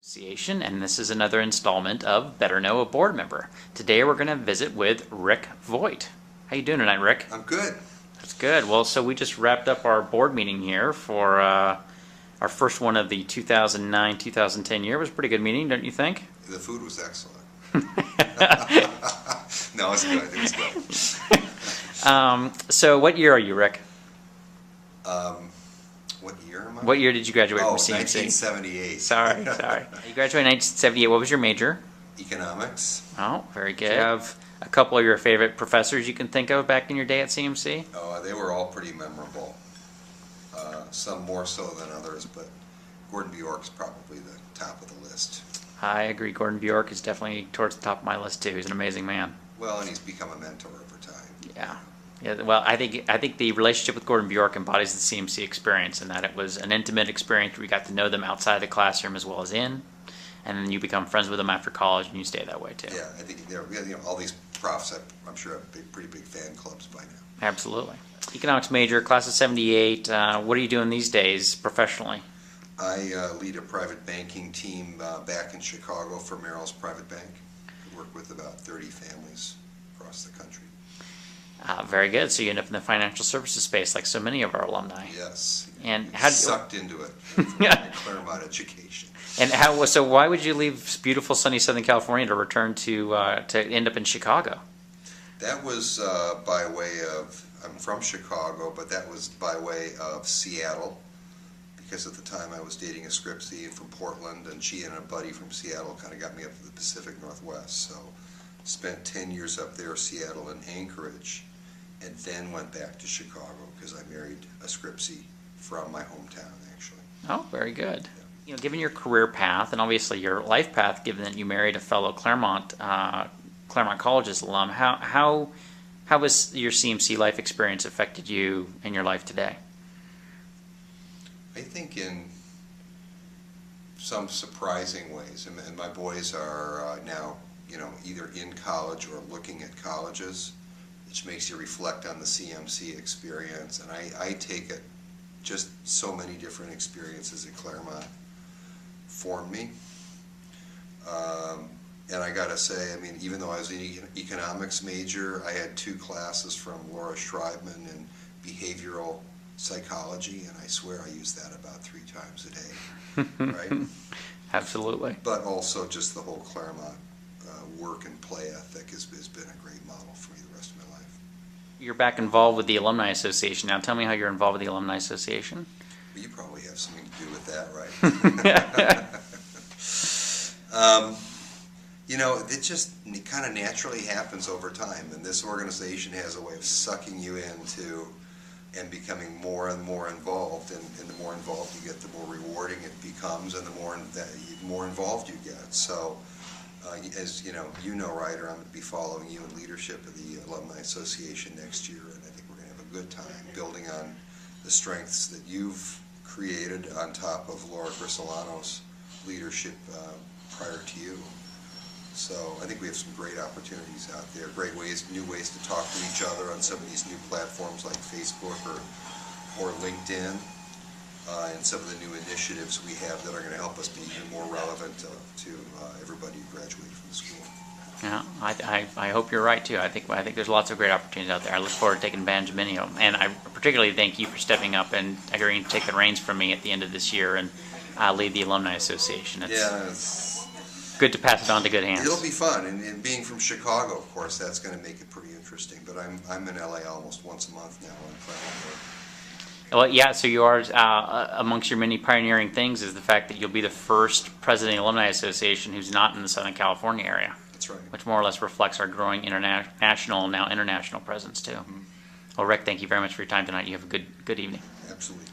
Association, and this is another installment of Better Know a Board Member. Today we're going to visit with Rick Voit. How you doing tonight, Rick? I'm good. That's good. Well, so we just wrapped up our board meeting here for our first one of the 2009-2010 year. It was a pretty good meeting, don't you think? The food was excellent. No, it was good. It was good. So what year are you, Rick? What year am I? What year did you graduate from CMC? 1978. Sorry. You graduated in 1978. What was your major? Economics. Oh, very good. Do you have a couple of your favorite professors you can think of back in your day at CMC? Oh, they were all pretty memorable. Some more so than others, but Gordon Bjork's probably the top of the list. I agree. Gordon Bjork is definitely towards the top of my list too. He's an amazing man. Well, and he's become a mentor over time. Yeah. Yeah, well, I think the relationship with Gordon Bjork embodies the CMC experience, in that it was an intimate experience where we got to know them outside the classroom as well as in, and then you become friends with them after college, and you stay that way too. Yeah, I think all these profs, I'm sure, have pretty big fan clubs by now. Absolutely. Economics major, class of '78. What are you doing these days professionally? I lead a private banking team back in Chicago for Merrill's Private Bank. I work with about 30 families across the country. Very good. So you end up in the financial services space like so many of our alumni. Yes. And how sucked into it from Claremont education. And so why would you leave beautiful sunny Southern California to return to end up in Chicago? That was by way of, I'm from Chicago, but that was by way of Seattle, because at the time I was dating a Scripsy from Portland, and she and a buddy from Seattle kind of got me up to the Pacific Northwest. So spent 10 years up there, Seattle and Anchorage, and then went back to Chicago because I married a Scripsy from my hometown, actually. Oh, very good. Yeah. You know, given your career path and obviously your life path, given that you married a fellow Claremont College's alum, how has your CMC life experience affected you in your life today? I think in some surprising ways, and my boys are now, either in college or looking at colleges, which makes you reflect on the CMC experience. And I take it, just so many different experiences at Claremont formed me. And I gotta say, I mean, even though I was an economics major, I had 2 classes from Laura Schreibman in behavioral psychology, and I swear I use that about 3 times a day, right? Absolutely. But also just the whole Claremont work and play ethic has been a great model for me the rest of my life. You're back involved with the Alumni Association now. Tell me how you're involved with the Alumni Association. Well, you probably have something to do with that, right? It just kind of naturally happens over time, and this organization has a way of sucking you into and becoming more and more involved, and the more involved you get, the more rewarding it becomes, and the more involved you get. So, as you know, Ryder, I'm going to be following you in leadership of the Alumni Association next year, and I think we're going to have a good time building on the strengths that you've created on top of Laura Grisolano's leadership prior to you. So I think we have some great opportunities out there, new ways to talk to each other on some of these new platforms like Facebook or LinkedIn, and some of the new initiatives we have that are going to help us be even more relevant to everybody who graduated from the school. Yeah, I hope you're right too. I think there's lots of great opportunities out there. I look forward to taking advantage of many of them, and I particularly thank you for stepping up and agreeing to take the reins from me at the end of this year and lead the Alumni Association. It's good to pass it on to good hands. It'll be fun, and being from Chicago, of course, that's going to make it pretty interesting. But I'm in LA almost once a month now on Claremont. Well, yeah. So you are amongst your many pioneering things is the fact that you'll be the first president of the Alumni Association who's not in the Southern California area. That's right. Which more or less reflects our growing international presence too. Mm-hmm. Well, Rick, thank you very much for your time tonight. You have a good evening. Absolutely.